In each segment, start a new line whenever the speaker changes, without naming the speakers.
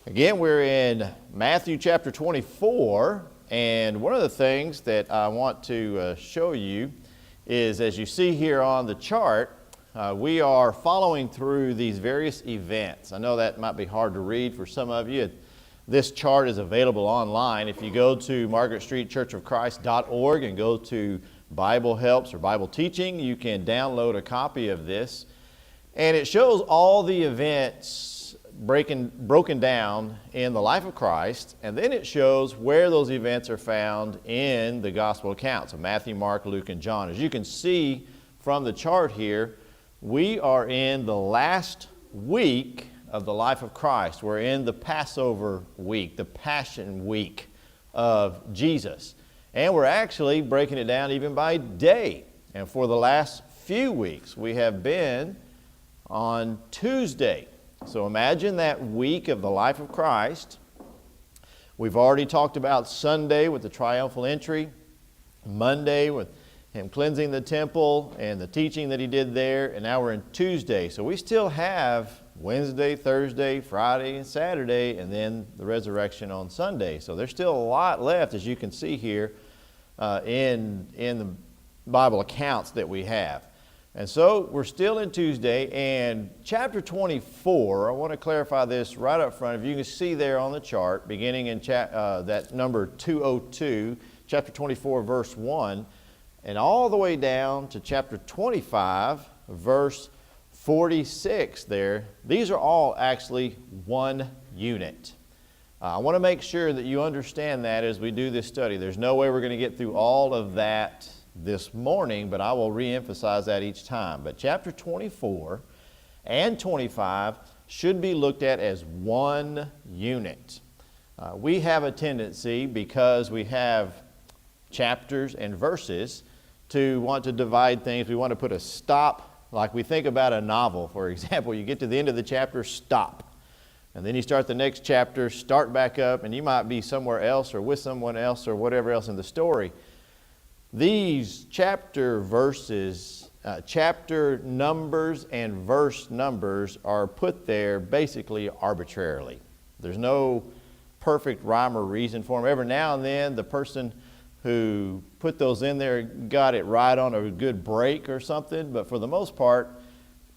Again, we're in Matthew chapter 24, and one of the things that I want to show you is, as you see here on the chart, we are following through these various events. I know that might be hard to read for some of you. This chart is available online. If you go to margaretstreetchurchofchrist.org and go to Bible Helps or Bible Teaching, you can download a copy of this. And it shows all the events broken down in the life of Christ, and then it shows where those events are found in the gospel accounts of Matthew, Mark, Luke, and John. As you can see from the chart here, we are in the last week of the life of Christ. We're in the Passover week, the Passion week of Jesus. And we're actually breaking it down even by day. And for the last few weeks, we have been on Tuesday. So imagine that week of the life of Christ. We've already talked about Sunday with the triumphal entry, Monday with him cleansing the temple and the teaching that he did there, and now we're in Tuesday. So we still have Wednesday, Thursday, Friday, and Saturday, and then the resurrection on Sunday. So there's still a lot left, as you can see here in the Bible accounts that we have. And so we're still in Tuesday, and chapter 24, I want to clarify this right up front. If you can see there on the chart, beginning in that number 202, chapter 24, verse 1, and all the way down to chapter 25, verse 46 there, these are all actually one unit. I want to make sure that you understand that as we do this study. There's no way we're going to get through all of that this morning, but I will re-emphasize that each time. But chapter 24 and 25 should be looked at as one unit. We have a tendency, because we have chapters and verses, to want to divide things. We want to put a stop, like we think about a novel, for example. You get to the end of the chapter, stop. And then you start the next chapter, start back up, and you might be somewhere else or with someone else or whatever else in the story. These chapter verses, chapter numbers and verse numbers are put there basically arbitrarily. There's no perfect rhyme or reason for them. Every now and then the person who put those in there got it right on a good break or something, but for the most part,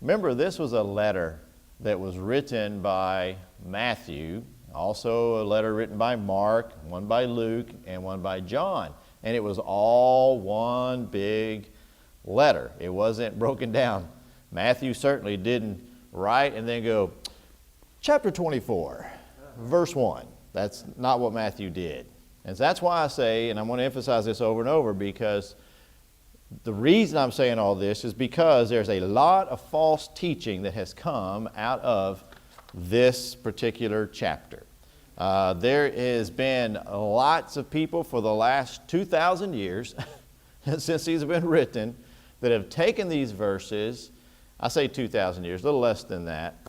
remember, this was a letter that was written by Matthew, also a letter written by Mark, one by Luke, and one by John. And it was all one big letter. It wasn't broken down. Matthew certainly didn't write and then go, chapter 24, verse 1. That's not what Matthew did. And so that's why I say, and I want to emphasize this over and over, because the reason I'm saying all this is because there's a lot of false teaching that has come out of this particular chapter. There has been lots of people for the last 2,000 years, since these have been written, that have taken these verses, I say 2,000 years, a little less than that,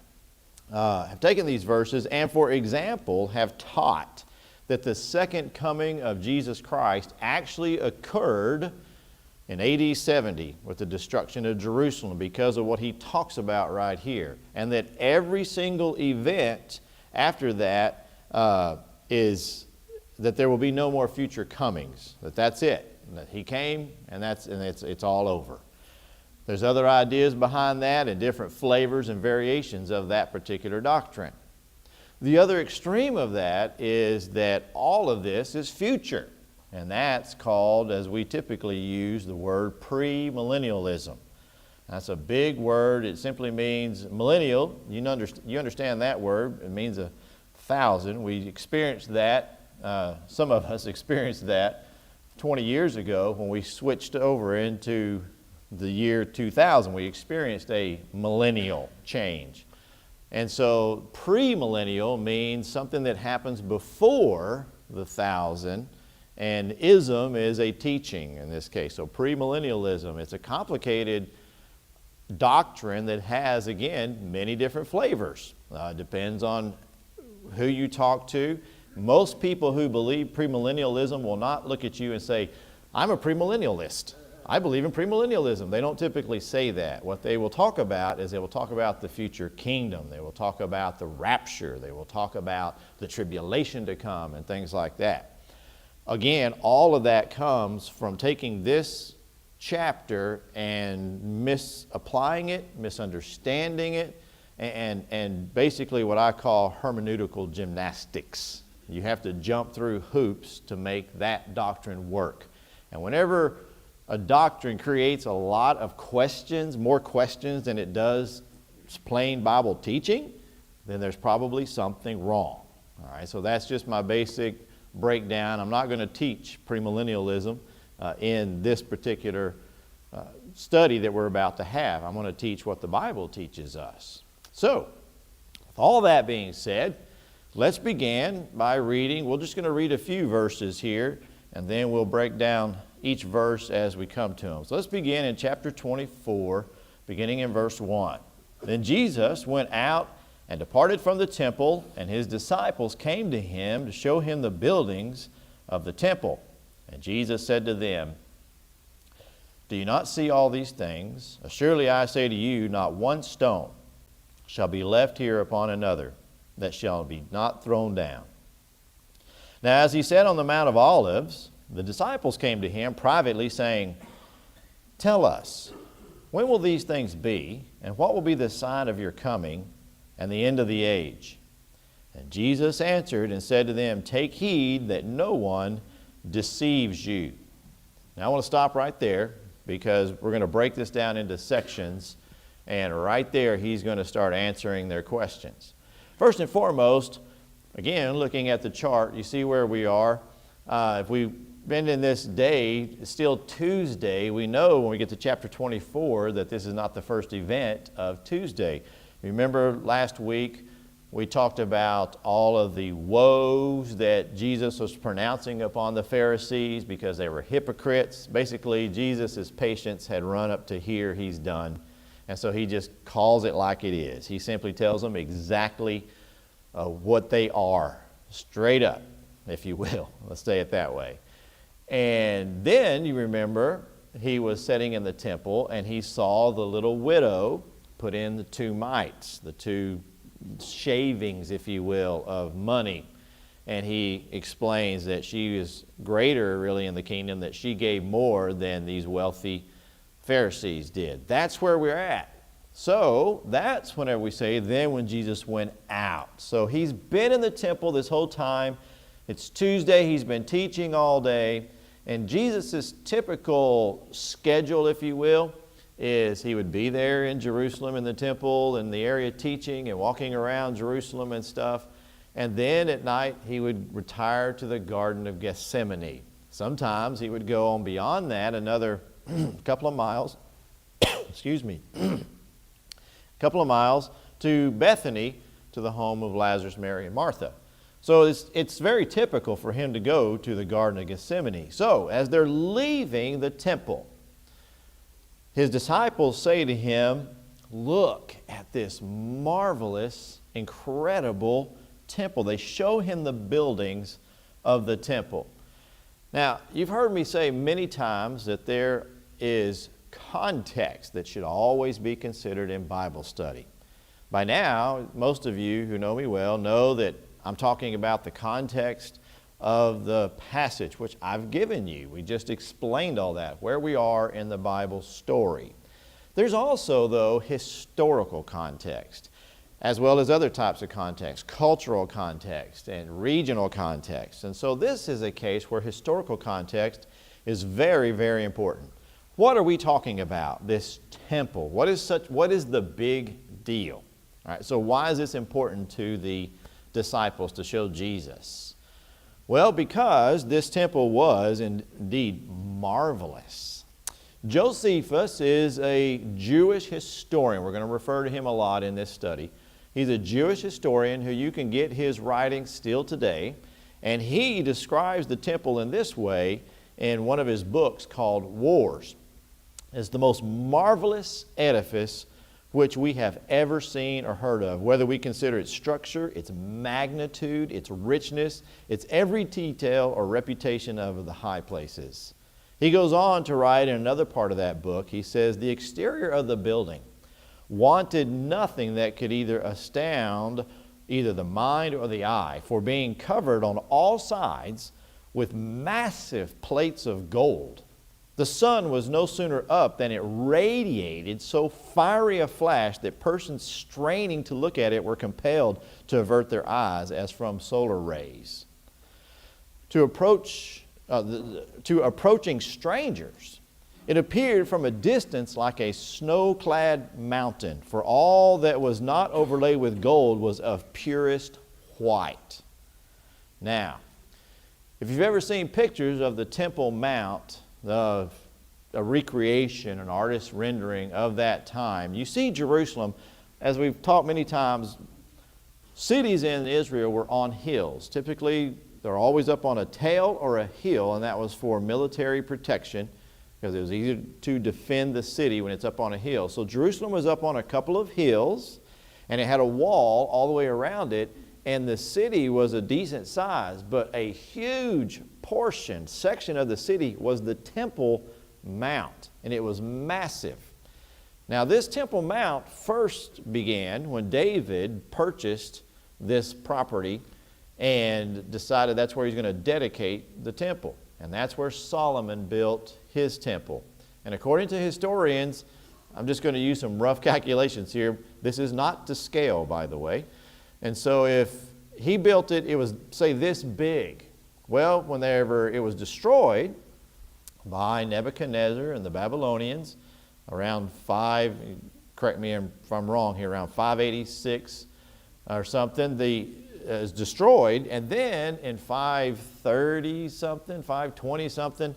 have taken these verses and, for example, have taught that the second coming of Jesus Christ actually occurred in AD 70 with the destruction of Jerusalem because of what he talks about right here. And that every single event after that is that there will be no more future comings. That's it. That he came and it's all over. There's other ideas behind that and different flavors and variations of that particular doctrine. The other extreme of that is that all of this is future. And that's called, as we typically use, the word premillennialism. That's a big word. It simply means millennial. You understand that word. It means 1,000. We experienced that. Some of us experienced that 20 years ago when we switched over into the year 2000. We experienced a millennial change. And so premillennial means something that happens before the 1,000. And ism is a teaching in this case. So premillennialism, it's a complicated doctrine that has, again, many different flavors. Depends on who you talk to. Most people who believe premillennialism will not look at you and say, I'm a premillennialist. I believe in premillennialism. They don't typically say that. What they will talk about is they will talk about the future kingdom. They will talk about the rapture. They will talk about the tribulation to come and things like that. Again, all of that comes from taking this chapter and misapplying it, misunderstanding it, and basically what I call hermeneutical gymnastics. You have to jump through hoops to make that doctrine work. And whenever a doctrine creates a lot of questions, more questions than it does plain Bible teaching, then there's probably something wrong. All right, so that's just my basic breakdown. I'm not going to teach premillennialism in this particular study that we're about to have. I'm going to teach what the Bible teaches us. So, with all that being said, let's begin by reading. We're just going to read a few verses here, and then we'll break down each verse as we come to them. So let's begin in chapter 24, beginning in verse 1. Then Jesus went out and departed from the temple, and his disciples came to him to show him the buildings of the temple. And Jesus said to them, "Do you not see all these things? Surely I say to you, not one stone shall be left here upon another that shall be not thrown down." Now as he sat on the Mount of Olives, the disciples came to him privately, saying, "Tell us, when will these things be, and what will be the sign of your coming and the end of the age?" And Jesus answered and said to them, "Take heed that no one deceives you." Now I want to stop right there because we're going to break this down into sections, and right there he's going to start answering their questions. First and foremost, again, looking at the chart, you see where we are. If we've been in this day, it's still Tuesday. We know when we get to chapter 24 that this is not the first event of Tuesday. Remember last week we talked about all of the woes that Jesus was pronouncing upon the Pharisees because they were hypocrites. Basically, Jesus' patience had run up to here, he's done. And so he just calls it like it is. He simply tells them exactly what they are, straight up, if you will. Let's say it that way. And then you remember he was sitting in the temple and he saw the little widow put in the 2 mites, the 2 shavings, if you will, of money. And he explains that she is greater really in the kingdom, that she gave more than these wealthy Pharisees did. That's where we're at. So that's whenever we say, then when Jesus went out. So he's been in the temple this whole time. It's Tuesday, he's been teaching all day. And Jesus' typical schedule, if you will, is he would be there in Jerusalem in the temple in the area teaching and walking around Jerusalem and stuff. And then at night he would retire to the Garden of Gethsemane. Sometimes he would go on beyond that another couple of miles, excuse me, couple of miles to Bethany, to the home of Lazarus, Mary, and Martha. So it's very typical for him to go to the Garden of Gethsemane. So as they're leaving the temple, his disciples say to him, "Look at this marvelous, incredible temple." They show him the buildings of the temple. Now, you've heard me say many times that there is context that should always be considered in Bible study. By now, most of you who know me well know that I'm talking about the context of the passage which I've given you. We just explained all that, where we are in the Bible story. There's also, though, historical context, as well as other types of context, cultural context and regional context. And so this is a case where historical context is very, very important. What are we talking about? This temple. What is the big deal? All right, so why is this important to the disciples to show Jesus? Well, because this temple was indeed marvelous. Josephus is a Jewish historian. We're going to refer to him a lot in this study. He's a Jewish historian who you can get his writings still today. And he describes the temple in this way in one of his books called Wars. It's the most marvelous edifice which we have ever seen or heard of, whether we consider its structure, its magnitude, its richness, its every detail or reputation of the high places. He goes on to write in another part of that book, he says, the exterior of the building wanted nothing that could either astound either the mind or the eye, for being covered on all sides with massive plates of gold. The sun was no sooner up than it radiated so fiery a flash that persons straining to look at it were compelled to avert their eyes as from solar rays. To approaching strangers, it appeared from a distance like a snow-clad mountain, for all that was not overlaid with gold was of purest white. Now, if you've ever seen pictures of the Temple Mount, of a recreation, an artist's rendering of that time, you see Jerusalem, as we've talked many times, cities in Israel were on hills. Typically, they're always up on a tail or a hill, and that was for military protection, because it was easier to defend the city when it's up on a hill. So Jerusalem was up on a couple of hills, and it had a wall all the way around it, and the city was a decent size, but a huge section of the city was the Temple Mount, and it was massive. Now, this Temple Mount first began when David purchased this property and decided that's where he's going to dedicate the temple. And that's where Solomon built his temple. And according to historians, I'm just going to use some rough calculations here. This is not to scale, by the way. And so if he built it, it was, say, this big. Well, whenever it was destroyed by Nebuchadnezzar and the Babylonians, around correct me if I'm wrong here, around 586 or something, is destroyed, and then in 530 something, 520 something,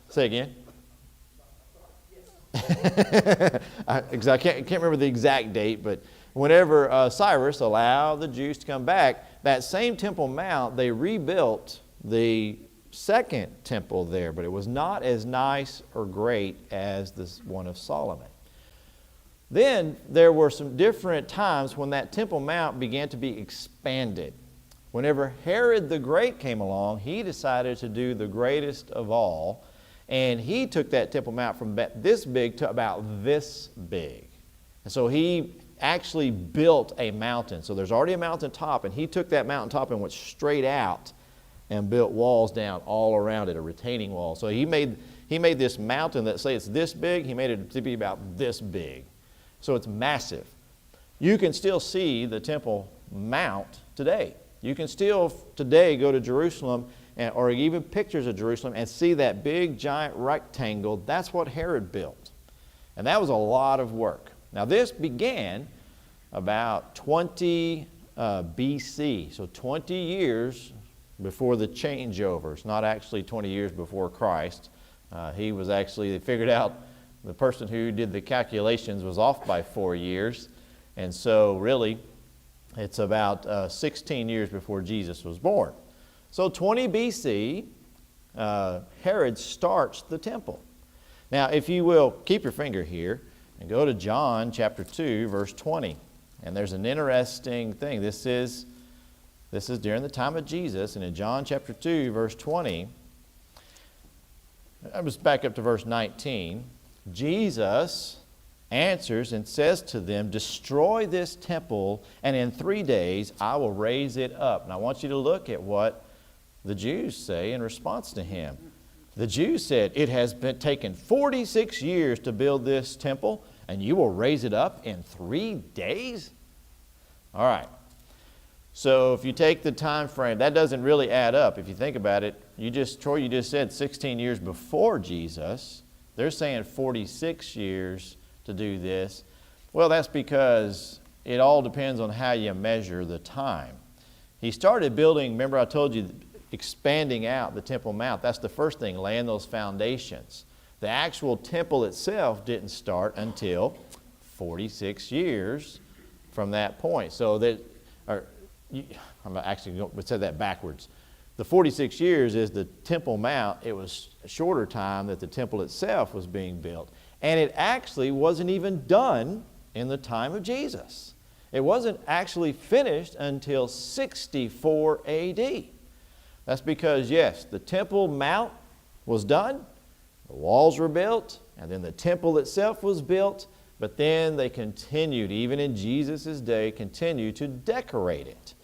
say again. I can't remember the exact date, but whenever Cyrus allowed the Jews to come back, that same Temple Mount, they rebuilt the second temple there, but it was not as nice or great as this one of Solomon. Then there were some different times when that Temple Mount began to be expanded. Whenever Herod the Great came along, he decided to do the greatest of all, and he took that Temple Mount from this big to about this big. And so he actually built a mountain. So there's already a mountain top, and he took that mountain top and went straight out and built walls down all around it, a retaining wall. So he made this mountain that, say it's this big, he made it to be about this big. So it's massive. You can still see the Temple Mount today. You can still today go to Jerusalem or even pictures of Jerusalem and see that big giant rectangle. That's what Herod built. And that was a lot of work. Now this began about 20 BC, so 20 years before the changeover. It's not actually 20 years before Christ. They figured out the person who did the calculations was off by 4 years. And so really, it's about 16 years before Jesus was born. So 20 BC, Herod starts the temple. Now, if you will, keep your finger here and go to John chapter 2, verse 20. And there's an interesting thing. This is during the time of Jesus. And in John chapter 2, verse 20, I was back up to verse 19. Jesus answers and says to them, "Destroy this temple, and in 3 days I will raise it up." And I want you to look at what the Jews say in response to him. The Jews said, "It has been taken 46 years to build this temple, and you will raise it up in 3 days?" All right. So if you take the time frame, that doesn't really add up. If you think about it, Troy, you just said 16 years before Jesus. They're saying 46 years to do this. Well, that's because it all depends on how you measure the time. He started building, remember I told you, expanding out the Temple Mount. That's the first thing, laying those foundations. The actual temple itself didn't start until 46 years from that point. So I'm actually going to say that backwards. The 46 years is the Temple Mount. It was a shorter time that the temple itself was being built. And it actually wasn't even done in the time of Jesus. It wasn't actually finished until 64 AD. That's because, yes, the Temple Mount was done, the walls were built, and then the temple itself was built, but then they continued, even in Jesus' day, continued to decorate it.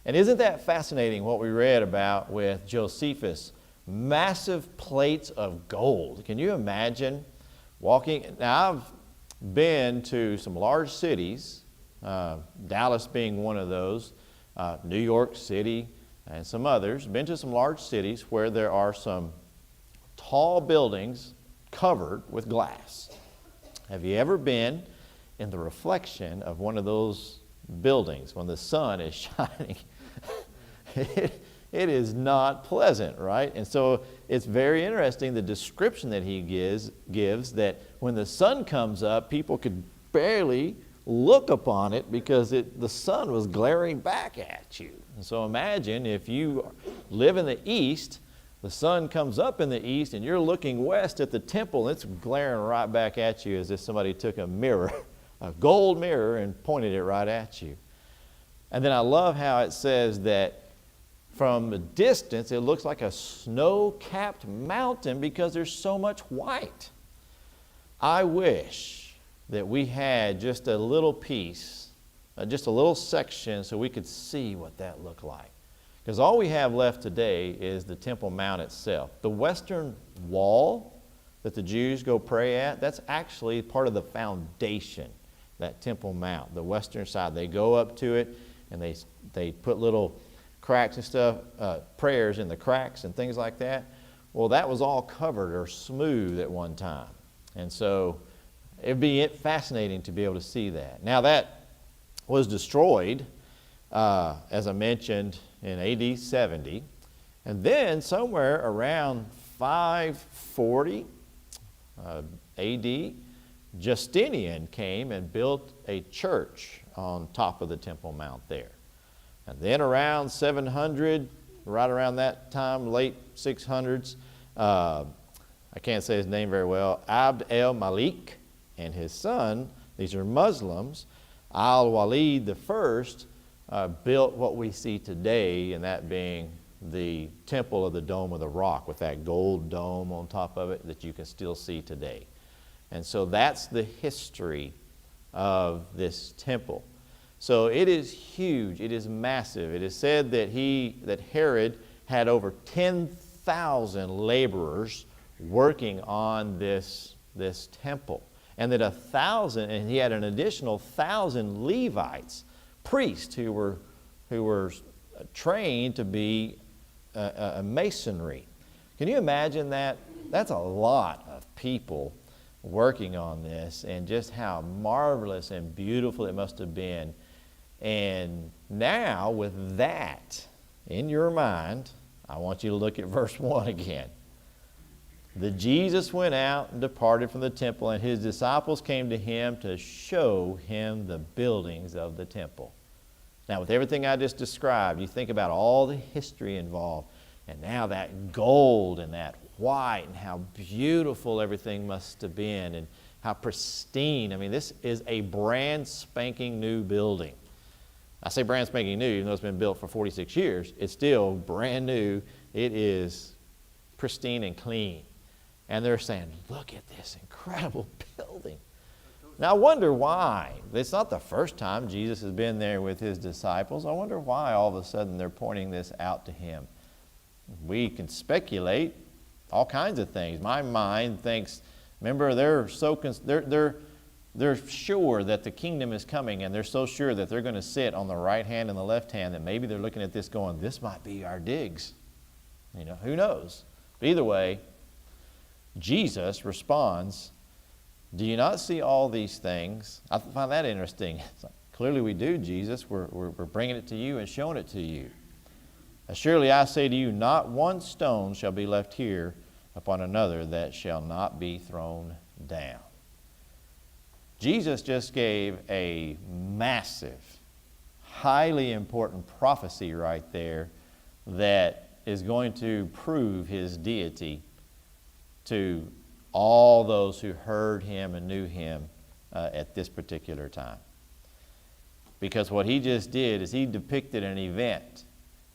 And isn't that fascinating what we read about with Josephus? Massive plates of gold. Can you imagine walking? Now, I've been to some large cities, Dallas being one of those, New York City, and some others. Been to some large cities where there are some tall buildings covered with glass. Have you ever been in the reflection of one of those buildings when the sun is shining? It is not pleasant, right? And so it's very interesting, the description that he gives that when the sun comes up, people could barely look upon it because the sun was glaring back at you. And so imagine if you live in the east, the sun comes up in the east, and you're looking west at the temple, and it's glaring right back at you as if somebody took a mirror, a gold mirror, and pointed it right at you. And then I love how it says that from a distance, it looks like a snow-capped mountain because there's so much white. I wish that we had just a little piece, just a little section so we could see what that looked like. Because all we have left today is the Temple Mount itself. The western wall that the Jews go pray at, that's actually part of the foundation, that Temple Mount, the western side. They go up to it and they put little cracks and stuff, prayers in the cracks and things like that. Well, that was all covered or smooth at one time. And so it'd be fascinating to be able to see that. Now that was destroyed, as I mentioned, in AD 70. And then somewhere around 540 AD, Justinian came and built a church on top of the Temple Mount there. And then around 700, right around that time, late 600s, I can't say his name very well, Abd el-Malik and his son, these are Muslims, Al-Walid I, built what we see today, and that being the Temple of the Dome of the Rock with that gold dome on top of it that you can still see today. And so that's the history of this temple. So it is huge, it is massive. It is said that Herod had over 10,000 laborers working on this temple. And that and he had an additional 1,000 Levites, priests who were trained to be a masonry. Can you imagine that? That's a lot of people working on this, and just how marvelous and beautiful it must have been. And now with that in your mind, I want you to look at verse 1 again. That Jesus went out and departed from the temple, and his disciples came to him to show him the buildings of the temple. Now, with everything I just described, you think about all the history involved, and now that gold and that white, and how beautiful everything must have been, and how pristine. I mean, this is a brand spanking new building. I say brand spanking new, even though it's been built for 46 years, it's still brand new. It is pristine and clean. And they're saying, look at this incredible building. Now, I wonder why. It's not the first time Jesus has been there with his disciples. I wonder why all of a sudden they're pointing this out to him. We can speculate all kinds of things. My mind thinks, remember, they're sure that the kingdom is coming, and they're so sure that they're going to sit on the right hand and the left hand that maybe they're looking at this going, this might be our digs. You know, who knows? But either way, Jesus responds, do you not see all these things? I find that interesting. It's like, clearly we do, Jesus. We're bringing it to you and showing it to you. Surely I say to you, not one stone shall be left here upon another that shall not be thrown down. Jesus just gave a massive, highly important prophecy right there that is going to prove his deity to all those who heard him and knew him at this particular time. Because what he just did is he depicted an event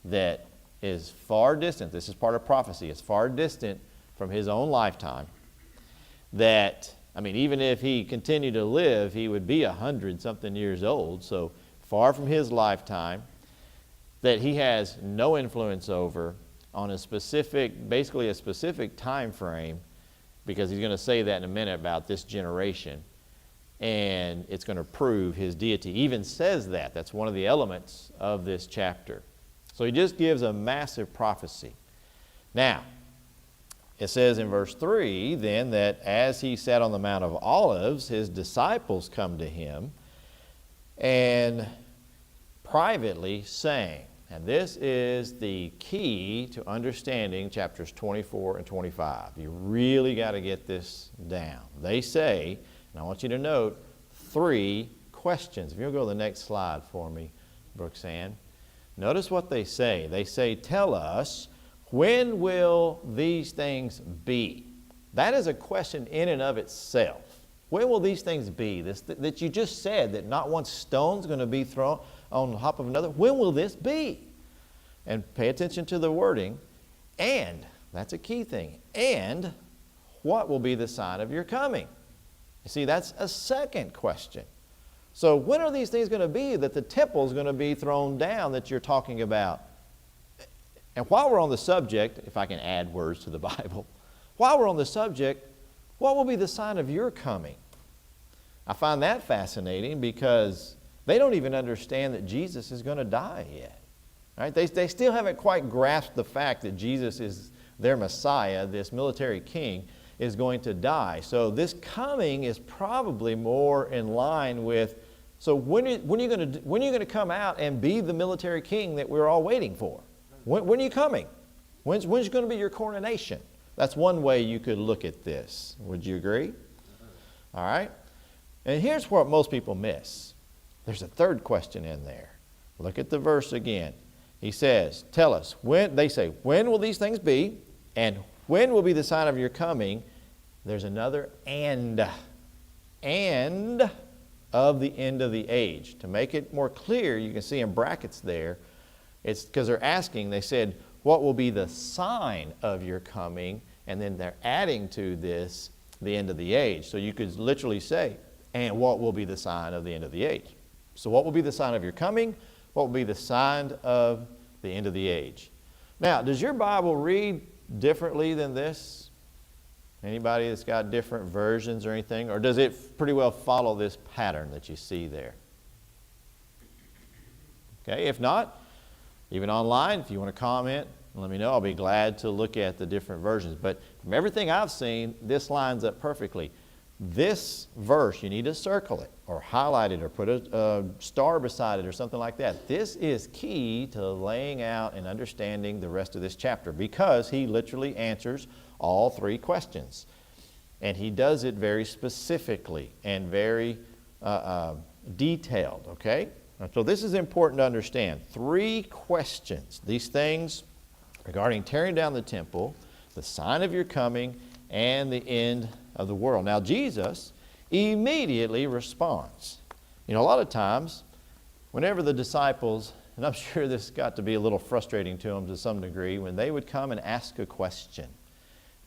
that is far distant. This is part of prophecy. It's far distant from his own lifetime that, I mean, even if he continued to live, he would be 100-something years old, so far from his lifetime, that he has no influence over on a specific, basically a specific time frame, because he's going to say that in a minute about this generation, and it's going to prove his deity. He even says that. That's one of the elements of this chapter. So he just gives a massive prophecy. Now, it says in verse 3, then, that as he sat on the Mount of Olives, his disciples come to him and privately sang. And this is the key to understanding chapters 24 and 25. You really got to get this down. They say, and I want you to note, 3 questions. If you'll go to the next slide for me, Brooksand. Notice what they say. They say, tell us, when will these things be? That is a question in and of itself. When will these things be? That you just said that not one stone's going to be thrown on top of another. When will this be? And pay attention to the wording. And, that's a key thing. And, what will be the sign of your coming? You see, that's a second question. So when are these things going to be that the temple's going to be thrown down that you're talking about? And while we're on the subject, if I can add words to the Bible, while we're on the subject, what will be the sign of your coming? I find that fascinating because they don't even understand that Jesus is going to die yet. Right? They still haven't quite grasped the fact that Jesus is their Messiah, this military king, is going to die. So this coming is probably more in line with, so when are you going to come out and be the military king that we're all waiting for? When are you coming? When's going to be your coronation? That's one way you could look at this. Would you agree? All right. And here's what most people miss. There's a third question in there. Look at the verse again. He says, tell us, when, they say, when will these things be? And when will be the sign of your coming? There's another and of the end of the age. To make it more clear, you can see in brackets there, it's because they're asking, they said, what will be the sign of your coming? And then they're adding to this the end of the age. So you could literally say, and what will be the sign of the end of the age? So what will be the sign of your coming? What will be the sign of the end of the age? Now, does your Bible read differently than this? Anybody that's got different versions or anything? Or does it pretty well follow this pattern that you see there? Okay, if not, even online, if you want to comment, let me know. I'll be glad to look at the different versions. But from everything I've seen, this lines up perfectly. This verse, you need to circle it or highlight it or put a star beside it or something like that. This is key to laying out and understanding the rest of this chapter because he literally answers all 3 questions. And he does it very specifically and very detailed, okay? So this is important to understand. 3 questions. These things regarding tearing down the temple, the sign of your coming, and the end of the world. Now, Jesus immediately responds. You know, a lot of times, whenever the disciples, and I'm sure this got to be a little frustrating to them to some degree, when they would come and ask a question,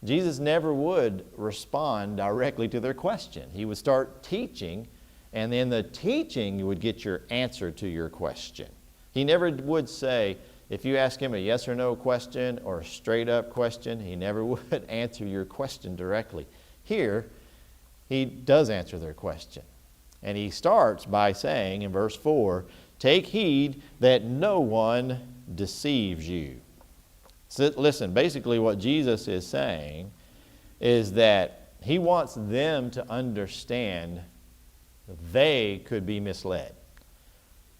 Jesus never would respond directly to their question. He would start teaching, and in the teaching, you would get your answer to your question. He never would say, if you ask him a yes or no question or a straight up question, he never would answer your question directly. Here, he does answer their question. And he starts by saying in verse 4, take heed that no one deceives you. So listen, basically what Jesus is saying is that he wants them to understand they could be misled.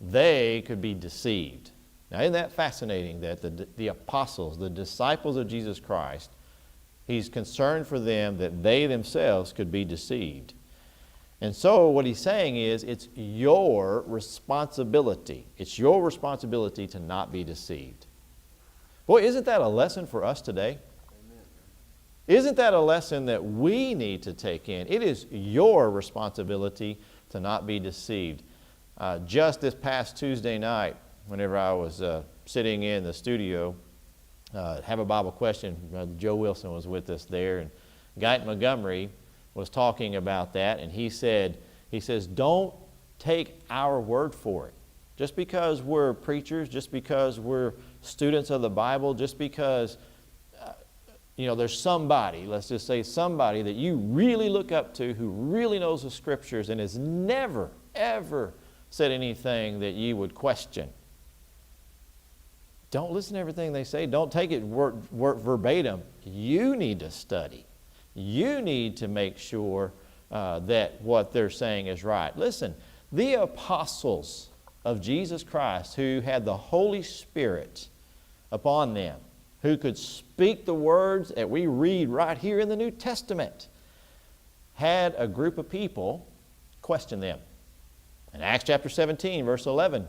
They could be deceived. Now, isn't that fascinating that the apostles, the disciples of Jesus Christ, he's concerned for them that they themselves could be deceived. And so what he's saying is it's your responsibility. It's your responsibility to not be deceived. Boy, isn't that a lesson for us today? Amen. Isn't that a lesson that we need to take in? It is your responsibility to not be deceived. Just this past Tuesday night, whenever I was sitting in the studio have a Bible question. Joe Wilson was with us there, and Guyton Montgomery was talking about that, and he says, don't take our word for it. Just because we're preachers, just because we're students of the Bible, just because there's somebody, let's just say somebody that you really look up to who really knows the Scriptures and has never, ever said anything that you would question. Don't listen to everything they say. Don't take it word verbatim. You need to study. You need to make sure that what they're saying is right. Listen, the apostles of Jesus Christ who had the Holy Spirit upon them, who could speak the words that we read right here in the New Testament, had a group of people question them. In Acts chapter 17, verse 11,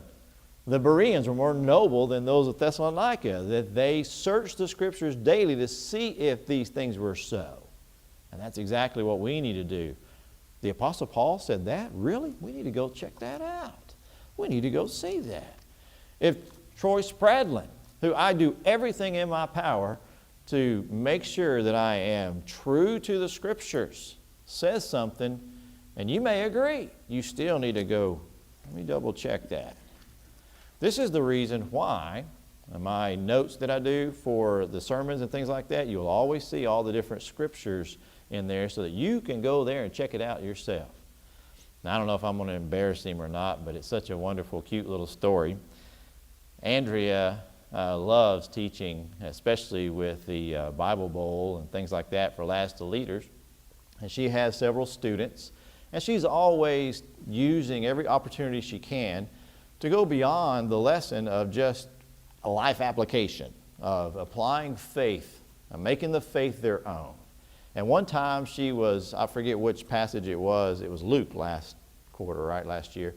the Bereans were more noble than those of Thessalonica, that they searched the Scriptures daily to see if these things were so. And that's exactly what we need to do. The Apostle Paul said that? Really? We need to go check that out. We need to go see that. If Troy Spradlin, who I do everything in my power to make sure that I am true to the Scriptures, says something, and you may agree, you still need to go, let me double check that. This is the reason why my notes that I do for the sermons and things like that, you'll always see all the different scriptures in there so that you can go there and check it out yourself. Now, I don't know if I'm going to embarrass him or not, but it's such a wonderful, cute little story. Andrea loves teaching, especially with the Bible Bowl and things like that for Last to Leaders. And she has several students, and she's always using every opportunity she can to go beyond the lesson of just a life application, of applying faith, of making the faith their own. And one time she was, I forget which passage it was Luke last quarter, right, last year.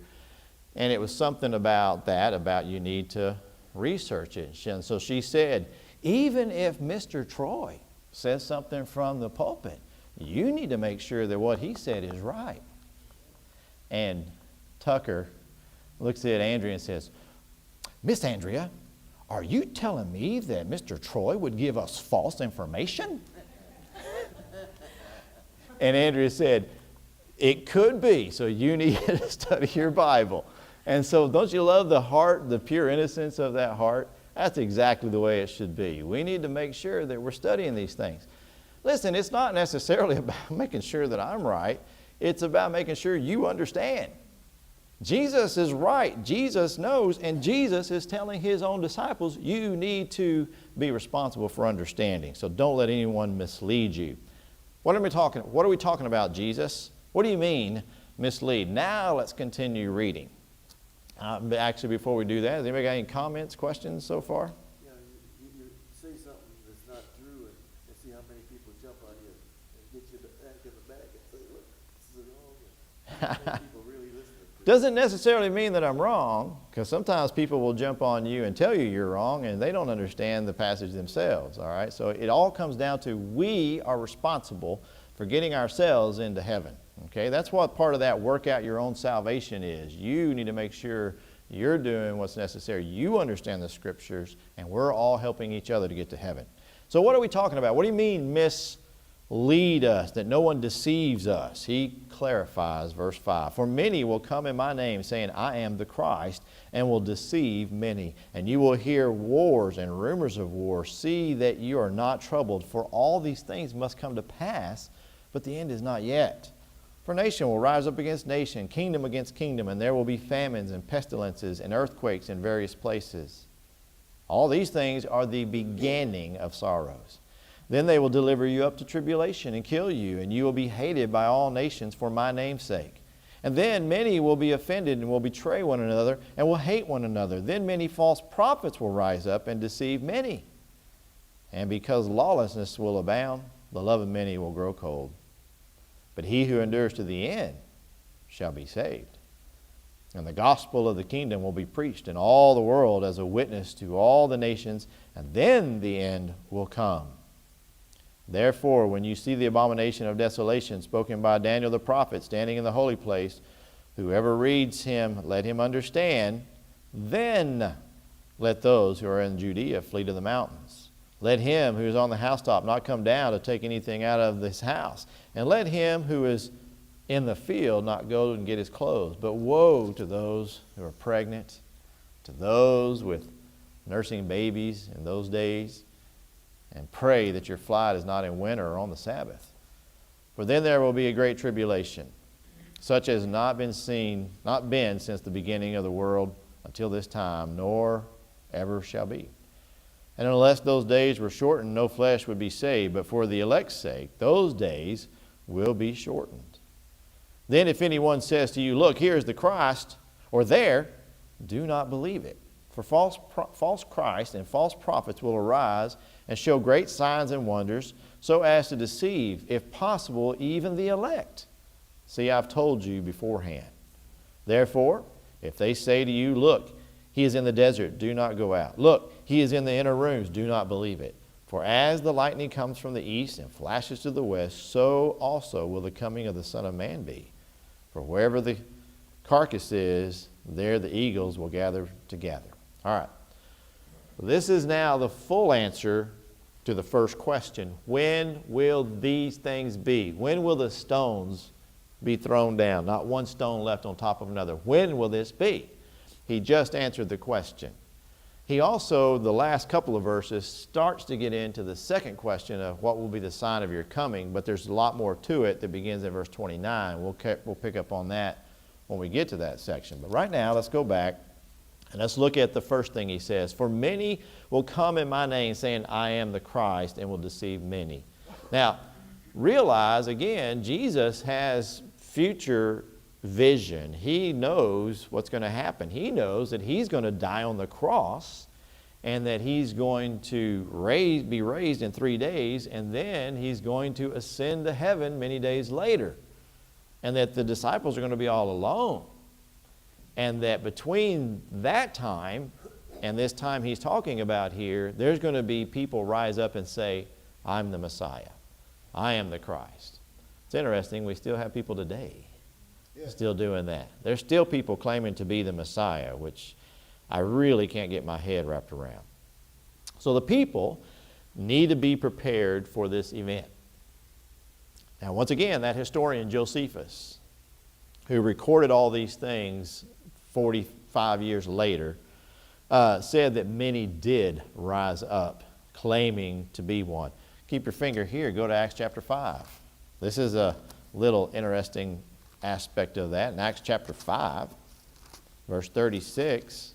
And it was something about that, about you need to research it. And so she said, even if Mr. Troy says something from the pulpit, you need to make sure that what he said is right. And Tucker looks at Andrea and says, Miss Andrea, are you telling me that Mr. Troy would give us false information? And Andrea said, it could be, so you need to study your Bible. And so don't you love the heart, the pure innocence of that heart? That's exactly the way it should be. We need to make sure that we're studying these things. Listen, it's not necessarily about making sure that I'm right. It's about making sure you understand. Jesus is right. Jesus knows, and Jesus is telling his own disciples, you need to be responsible for understanding. So don't let anyone mislead you. What are we talking about, Jesus? What do you mean, mislead? Now let's continue reading. Actually, before we do that, has anybody got any comments, questions so far?
Yeah, you say something that's not true and see how many people jump on you and get you back in the back and say, look, this is wrong. How many people really listen to it?
Doesn't necessarily mean that I'm wrong, because sometimes people will jump on you and tell you you're wrong, and they don't understand the passage themselves, all right? So it all comes down to we are responsible for getting ourselves into heaven, okay? That's what part of that work out your own salvation is. You need to make sure you're doing what's necessary. You understand the Scriptures, and we're all helping each other to get to heaven. So what are we talking about? What do you mean mislead us, that no one deceives us? He clarifies, verse 5. For many will come in my name, saying, I am the Christ, and will deceive many. And you will hear wars and rumors of war. See that you are not troubled, for all these things must come to pass, but the end is not yet. For nation will rise up against nation, kingdom against kingdom, and there will be famines and pestilences and earthquakes in various places. All these things are the beginning of sorrows. Then they will deliver you up to tribulation and kill you, and you will be hated by all nations for my name's sake. And then many will be offended and will betray one another and will hate one another. Then many false prophets will rise up and deceive many. And because lawlessness will abound, the love of many will grow cold. But he who endures to the end shall be saved. And the gospel of the kingdom will be preached in all the world as a witness to all the nations, and then the end will come. Therefore, when you see the abomination of desolation spoken by Daniel the prophet standing in the holy place, whoever reads him, let him understand. Then let those who are in Judea flee to the mountains. Let him who is on the housetop not come down to take anything out of this house. And let him who is in the field not go and get his clothes. But woe to those who are pregnant, to those with nursing babies in those days. And pray that your flight is not in winter or on the Sabbath. For then there will be a great tribulation, such as not been since the beginning of the world until this time, nor ever shall be. And unless those days were shortened, no flesh would be saved. But for the elect's sake, those days will be shortened. Then if anyone says to you, look, here is the Christ, or there, do not believe it. For false Christ and false prophets will arise and show great signs and wonders, so as to deceive, if possible, even the elect. See, I've told you beforehand. Therefore, if they say to you, look, he is in the desert, do not go out. Look, he is in the inner rooms, do not believe it. For as the lightning comes from the east and flashes to the west, so also will the coming of the Son of Man be. For wherever the carcass is, there the eagles will gather together. All right. This is now the full answer to the first question. When will these things be? When will the stones be thrown down? Not one stone left on top of another. When will this be? He just answered the question. He also, the last couple of verses, starts to get into the second question of what will be the sign of your coming, but there's a lot more to it that begins in verse 29. We'll pick up on that when we get to that section. But right now, let's go back and let's look at the first thing he says. For many will come in my name saying, I am the Christ, and will deceive many. Now, realize again, Jesus has future vision. He knows what's going to happen. He knows that he's going to die on the cross and that he's going to be raised in 3 days, and then he's going to ascend to heaven many days later, and that the disciples are going to be all alone, and that between that time and this time he's talking about here, there's going to be people rise up and say, I'm the Messiah. I am the Christ. It's interesting, we still have people today still doing that. There's still people claiming to be the Messiah, which I really can't get my head wrapped around. So the people need to be prepared for this event. Now, once again, that historian Josephus, who recorded all these things 45 years later, said that many did rise up claiming to be one. Keep your finger here. Go to Acts chapter 5. This is a little interesting aspect of that. In Acts chapter 5, verse 36,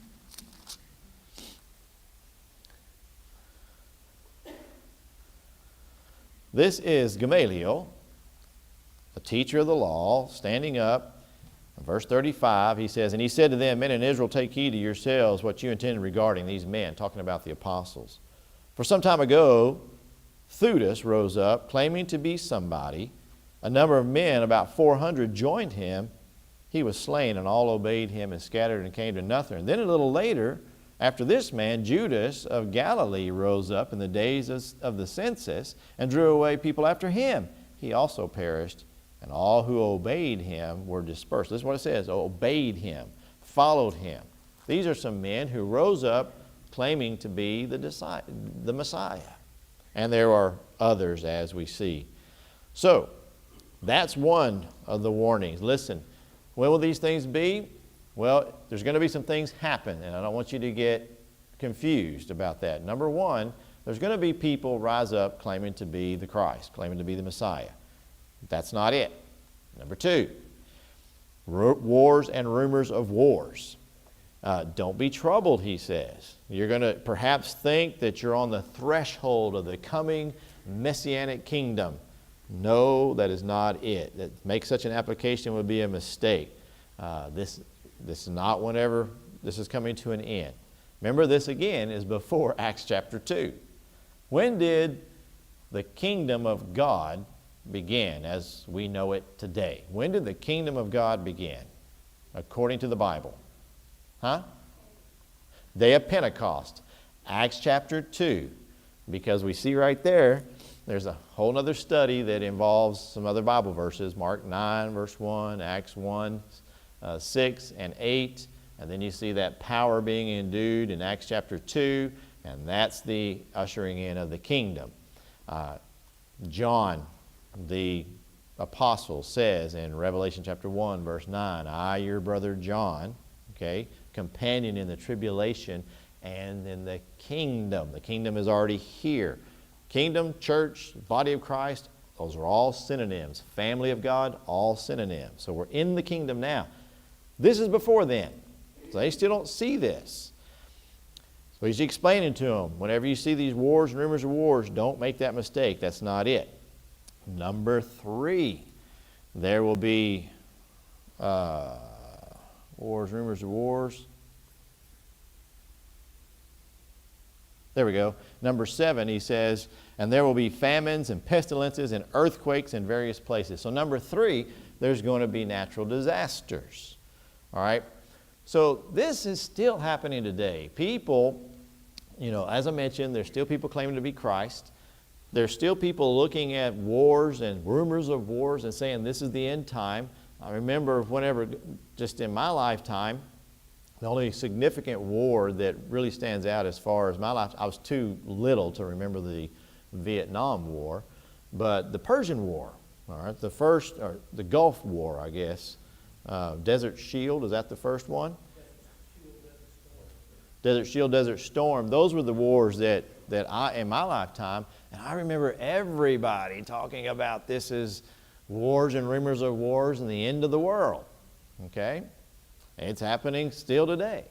this is Gamaliel, a teacher of the law, standing up. In verse 35, he says, and he said to them, men in Israel, take heed to yourselves what you intend regarding these men, talking about the apostles. For some time ago, Theudas rose up, claiming to be somebody. A number of men, about 400, joined him. He was slain, and all obeyed him and scattered and came to nothing. And then a little later, after this man, Judas of Galilee rose up in the days of the census and drew away people after him. He also perished, and all who obeyed him were dispersed. This is what it says, obeyed him, followed him. These are some men who rose up claiming to be the Messiah. And there are others, as we see. So, that's one of the warnings. Listen, when will these things be? Well, there's going to be some things happen, and I don't want you to get confused about that. Number one, there's going to be people rise up claiming to be the Christ, claiming to be the Messiah. That's not it. Number two, wars and rumors of wars. Don't be troubled, he says. You're going to perhaps think that you're on the threshold of the coming Messianic kingdom. No, that is not it. That make such an application would be a mistake. This is not whenever this is coming to an end. Remember, this again is before Acts chapter 2. When did the kingdom of God begin as we know it today? When did the kingdom of God begin according to the Bible? Day of Pentecost. Acts chapter 2. Because we see right there, there's a whole other study that involves some other Bible verses. Mark 9, verse 1, Acts 1, 6 and 8. And then you see that power being endued in Acts chapter 2. And that's the ushering in of the kingdom. John, the apostle, says in Revelation chapter 1, verse 9, I, your brother John, okay, companion in the tribulation and in the kingdom. The kingdom is already here. Kingdom, church, body of Christ, those are all synonyms. Family of God, all synonyms. So we're in the kingdom now. This is before then. So they still don't see this. So he's explaining to them, whenever you see these wars and rumors of wars, don't make that mistake. That's not it. Number 3, there will be wars, rumors of wars. There we go. Number 7, he says, and there will be famines and pestilences and earthquakes in various places. So number 3, there's going to be natural disasters. All right? So this is still happening today. People, as I mentioned, there's still people claiming to be Christ. There's still people looking at wars and rumors of wars and saying this is the end time. I remember whenever, just in my lifetime, the only significant war that really stands out as far as my life, I was too little to remember the Vietnam War, but the Persian War, all right, the Gulf War, I guess. Desert Shield, is that the first one? Desert Shield, Desert Storm. Those were the wars that I, in my lifetime, and I remember everybody talking about this as wars and rumors of wars and the end of the world. Okay? It's happening still today.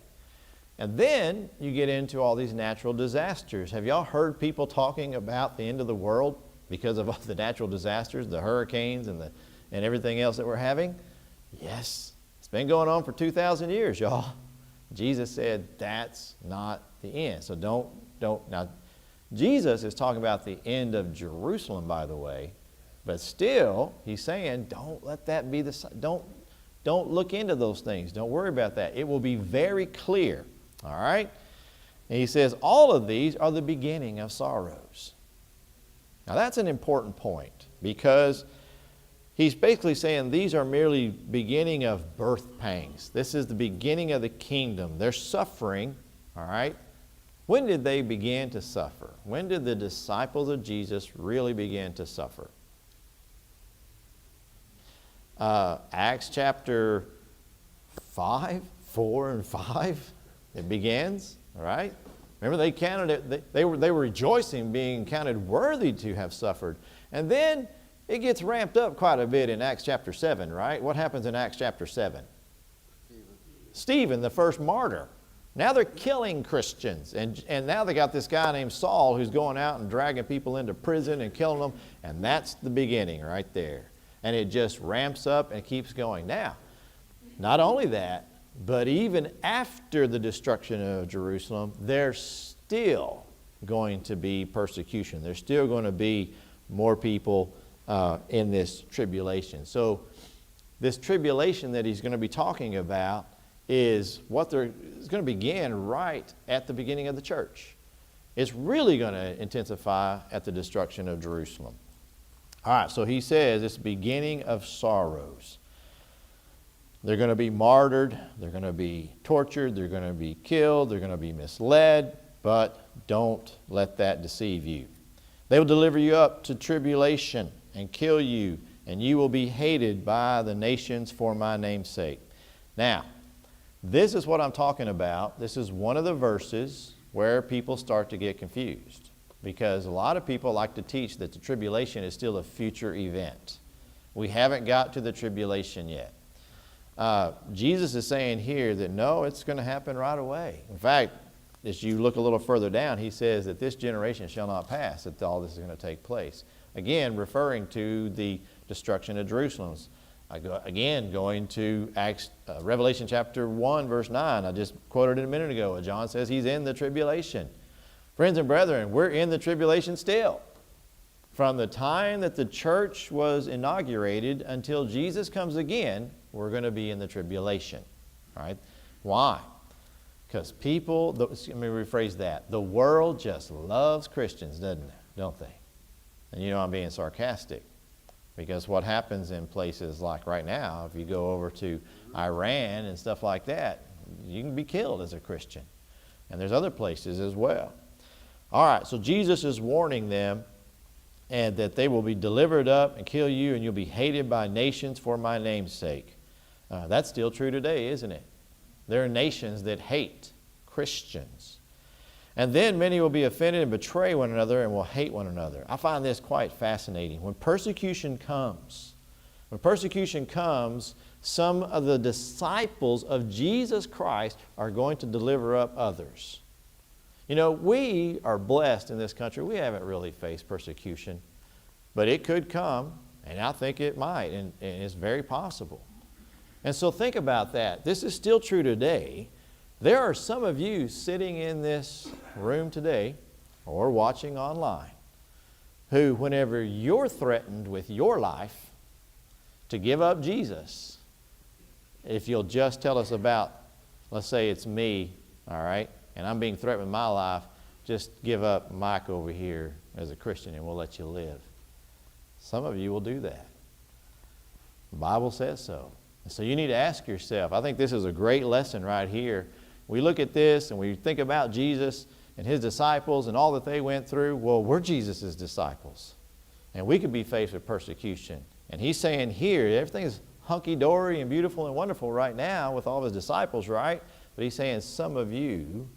And then you get into all these natural disasters. Have y'all heard people talking about the end of the world because of all the natural disasters, the hurricanes and everything else that we're having? Yes. It's been going on for 2,000 years, y'all. Jesus said that's not the end. So don't. Now, Jesus is talking about the end of Jerusalem, by the way. But still, he's saying, don't let that be don't look into those things. Don't worry about that. It will be very clear. All right? And he says, all of these are the beginning of sorrows. Now that's an important point because he's basically saying these are merely beginning of birth pangs. This is the beginning of the kingdom. They're suffering, all right? When did they begin to suffer? When did the disciples of Jesus really begin to suffer? Acts chapter 5, 4 and 5, it begins, all right? Remember, they counted it, they were rejoicing, being counted worthy to have suffered. And then it gets ramped up quite a bit in Acts chapter 7, right? What happens in Acts chapter 7? Stephen, the first martyr. Now they're killing Christians. And now they got this guy named Saul who's going out and dragging people into prison and killing them. And that's the beginning right there. And it just ramps up and keeps going. Now, not only that, but even after the destruction of Jerusalem, there's still going to be persecution. There's still going to be more people in this tribulation. So this tribulation that he's going to be talking about is going to begin right at the beginning of the church. It's really going to intensify at the destruction of Jerusalem. All right, so he says it's the beginning of sorrows. They're going to be martyred, they're going to be tortured, they're going to be killed, they're going to be misled, but don't let that deceive you. They will deliver you up to tribulation and kill you, and you will be hated by the nations for my name's sake. Now, this is what I'm talking about. This is one of the verses where people start to get confused. Because a lot of people like to teach that the tribulation is still a future event. We haven't got to the tribulation yet. Jesus is saying here that no, it's going to happen right away. In fact, as you look a little further down, he says that this generation shall not pass, that all this is going to take place. Again, referring to the destruction of Jerusalem. Again, going to Revelation chapter 1, verse 9. I just quoted it a minute ago. John says he's in the tribulation. Friends and brethren, we're in the tribulation still. From the time that the church was inaugurated until Jesus comes again, we're going to be in the tribulation. All right? Why? Because people, let me rephrase that. The world just loves Christians, don't they? And you know I'm being sarcastic. Because what happens in places like right now, if you go over to Iran and stuff like that, you can be killed as a Christian. And there's other places as well. All right, so Jesus is warning them and that they will be delivered up and kill you, and you'll be hated by nations for my name's sake. That's still true today, isn't it? There are nations that hate Christians. And then many will be offended and betray one another and will hate one another. I find this quite fascinating. When persecution comes, some of the disciples of Jesus Christ are going to deliver up others. You know, we are blessed in this country. We haven't really faced persecution, but it could come, and I think it might, and it's very possible. And so think about that. This is still true today. There are some of you sitting in this room today or watching online who, whenever you're threatened with your life to give up Jesus, if you'll just tell us about, let's say it's me, all right, and I'm being threatened with my life, just give up Mike over here as a Christian and we'll let you live. Some of you will do that. The Bible says so. And so you need to ask yourself, I think this is a great lesson right here. We look at this and we think about Jesus and his disciples and all that they went through. Well, we're Jesus' disciples. And we could be faced with persecution. And he's saying here, everything is hunky-dory and beautiful and wonderful right now with all of his disciples, right? But he's saying some of you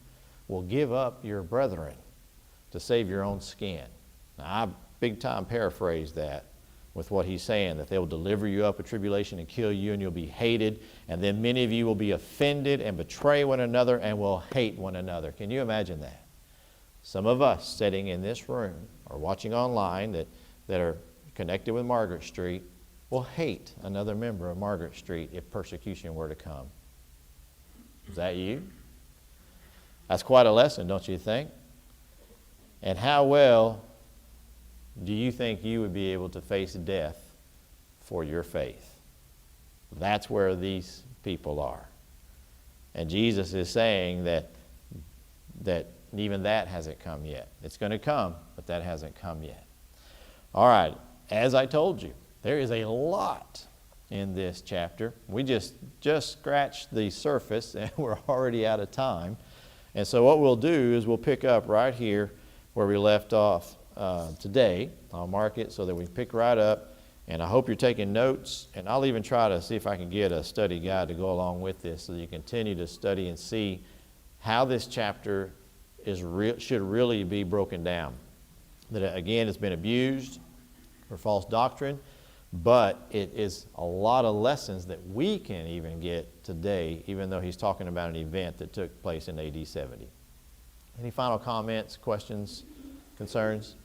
will give up your brethren to save your own skin. Now, I big time paraphrase that with what he's saying, that they will deliver you up with tribulation and kill you, and you'll be hated. And then many of you will be offended and betray one another and will hate one another. Can you imagine that? Some of us sitting in this room or watching online that are connected with Margaret Street will hate another member of Margaret Street if persecution were to come. Is that you? That's quite a lesson, don't you think? And how well do you think you would be able to face death for your faith? That's where these people are. And Jesus is saying that even that hasn't come yet. It's going to come, but that hasn't come yet. All right, as I told you, there is a lot in this chapter. We just scratched the surface and we're already out of time. And so what we'll do is we'll pick up right here where we left off today. I'll mark it so that we pick right up. And I hope you're taking notes. And I'll even try to see if I can get a study guide to go along with this so that you continue to study and see how this chapter should really be broken down. That again, it's been abused for false doctrine, but it is a lot of lessons that we can even get today, even though he's talking about an event that took place in AD 70. Any final comments, questions, concerns?